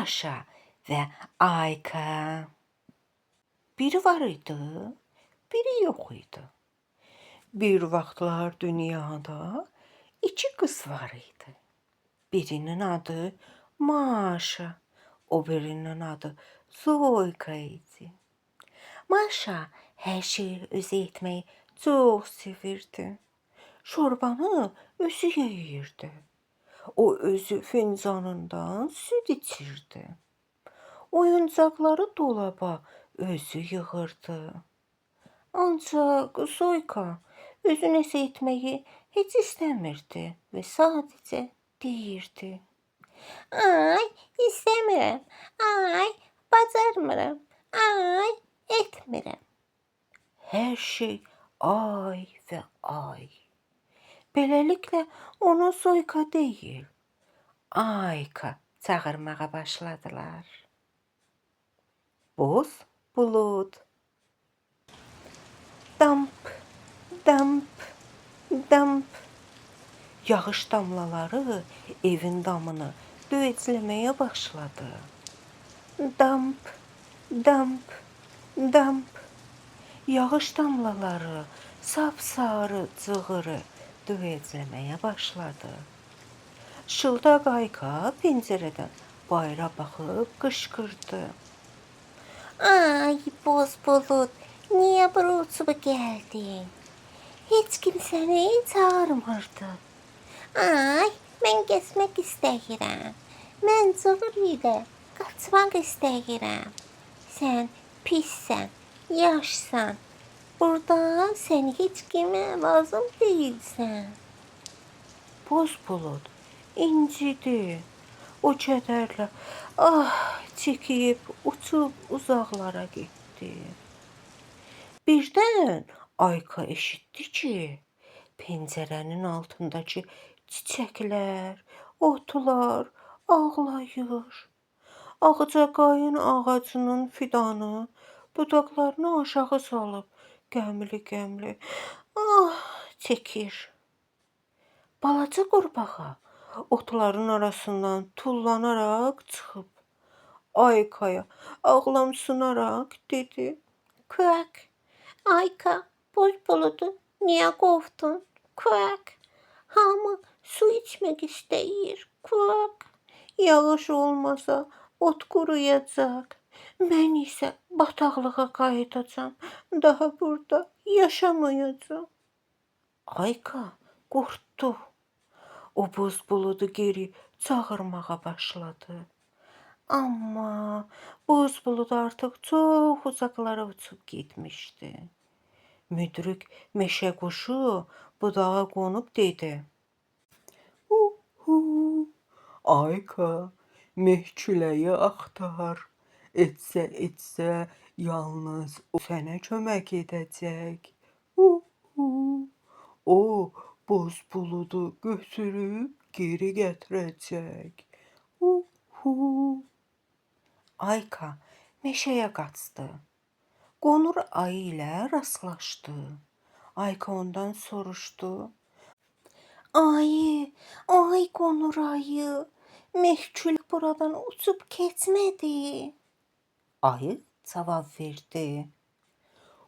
Maşa ve Ayka. Biri var idi, biri yok idi. Bir vaxtlar dünyada iki qız var idi. Birinin adı Maşa, o birinin adı Zoyka idi. Maşa hər şeyi özü etməyi çox sevirdi. Şorbanı özü yeyirdi. O özü fincanından süd içirdi. Oyuncaqları dolaba özü yığırdı. Ancaq Zoyka özü nəsə etməyi heç istəmirdi və sadəcə deyirdi: "Ay, istəmirəm. Ay, bacarmıram. Ay, etmirəm." Hər şey ay və ay. Beləliklə onu Zoyka deyil, Ayka çağırmağa başladılar. Boz bulud. Damp, damp, damp. Yağış damlaları evin damını döyəcləməyə başladı. Damp, damp, damp. Yağış damlaları sapsarı cığırı döyəcləməyə başladı. Şıltaq Ayka pəncərədən bayıra baxıb qışqırdı: "Ay, boz bulud, niyə bura uçub gəldin? Heç kim səni çağırmırdı. Ay, mən gəzmək istəyirəm. Mən cığır ilə qaçmaq istəyirəm. Sən pissən, yaşsan. Burada sən heç kimə lazım deyilsən." Boz bulud incidi. O kədərlə çəkib uçub uzaqlara getdi. Birdən Ayka eşitdi ki, pəncərənin altındakı çiçəklər, otlar ağlayır. Ağcaqayın ağacının fidanı budaqlarını aşağı salıb qəmli-qəmli çəkir. Balaca qurbağa otların arasından tullanaraq çıxıb Aykaya ağlamsınaraq dedi: "Kvak, Ayka, boz buludu niyə qovdun? Kvak, hamı su içmək istəyir. Kvak, yağış olmasa ot quruyacaq. Mən isə bataqlığa qayıdacağam. Daha burada yaşamayacağam." Ayka qorxdu. O boz buludu geri çağırmağa başladı. Amma boz bulud artıq çox uzaqlara uçub getmişdi. Müdrik meşə quşu budağa qonub dedi: "Uhu, Ayka, meh küləyi axtar. Etsə yalnız o sənə kömək edəcək. Uhu, o boz buludu götürüb geri gətirəcək. Uhu." Ayka meşəyə qaçdı. Qonur ayı ilə rastlaşdı. Ayka ondan soruşdu: Ay qonur ayı, mehkül buradan uçub keçmədi." Ayı cavab verdi: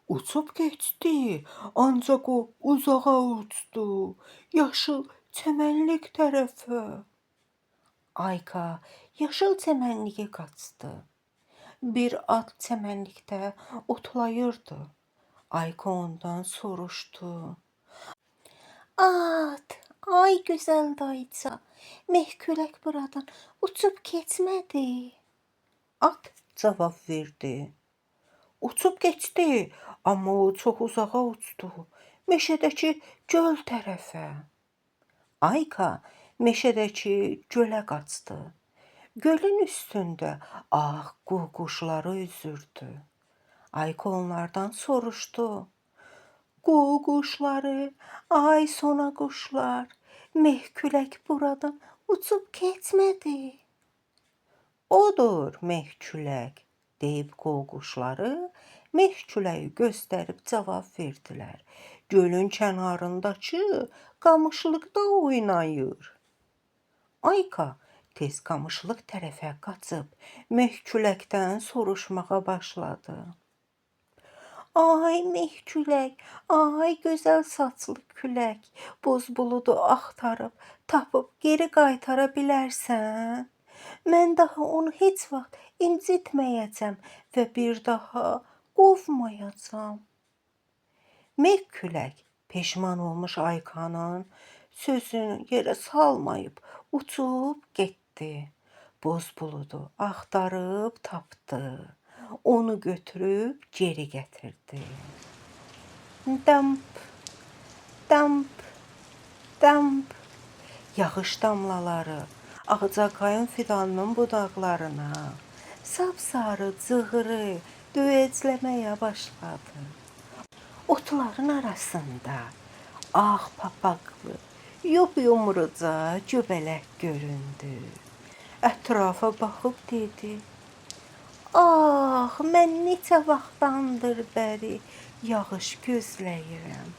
"Uçub keçdi, ancaq o uzağa uçdu, yaşıl çəmənlik tərəfə." Ayka yaşıl çəmənliyə qaçdı. Bir at çəmənlikdə otlayırdı. Ayka ondan soruşdu: "At, ay gözəl dayıca, mehkülək buradan uçub keçmədi." At cavab verdi: "Uçub keçdi, amma o çox uzağa uçdu, meşədəki göl tərəfə." Ayka meşədəki gölə qaçdı. Gölün üstündə ağ qu-quşları üzürdü. Ayka onlardan soruşdu: "Qu-quşları, ay sona quşlar, mehkülək buradan uçub keçmədi." "Odur mehkülək," deyib qu-quşları mehküləyi göstərib cavab verdilər: "Gölün kənarındakı qamışlıqda oynayır." Ayka tez qamışlıq tərəfə qaçıb meh küləkdən soruşmağa başladı. Ay meh külək, ay gözəl saçlı külək, boz buludu axtarıb, tapıb geri qaytara bilərsən? Mən daha onu heç vaxt incitməyəcəm və bir daha qovmayacam. Meh külək peşman olmuş Aykanın sözünü yerə salmayıb uçub getdi. Boz buludu axtarıb tapdı. Onu götürüb geri gətirdi. Damp, damp, damp. Yağış damlaları ağcaqayın fidanının budaqlarına sapsarı cığırı döyəcləməyə başladı. Otların arasında ağ papaqlı, yumruca göbələk göründü. Ətrafa baxıb dedi: Ah, mən neçə vaxtdandır bəri yağış gözləyirəm.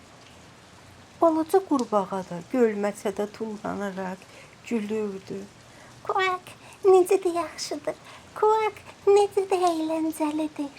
Balaca qurbağa da gölməçədə tullanaraq gülürdü. Quack, necə də yaxşıdır. Quack, necə də əyləncəlidir.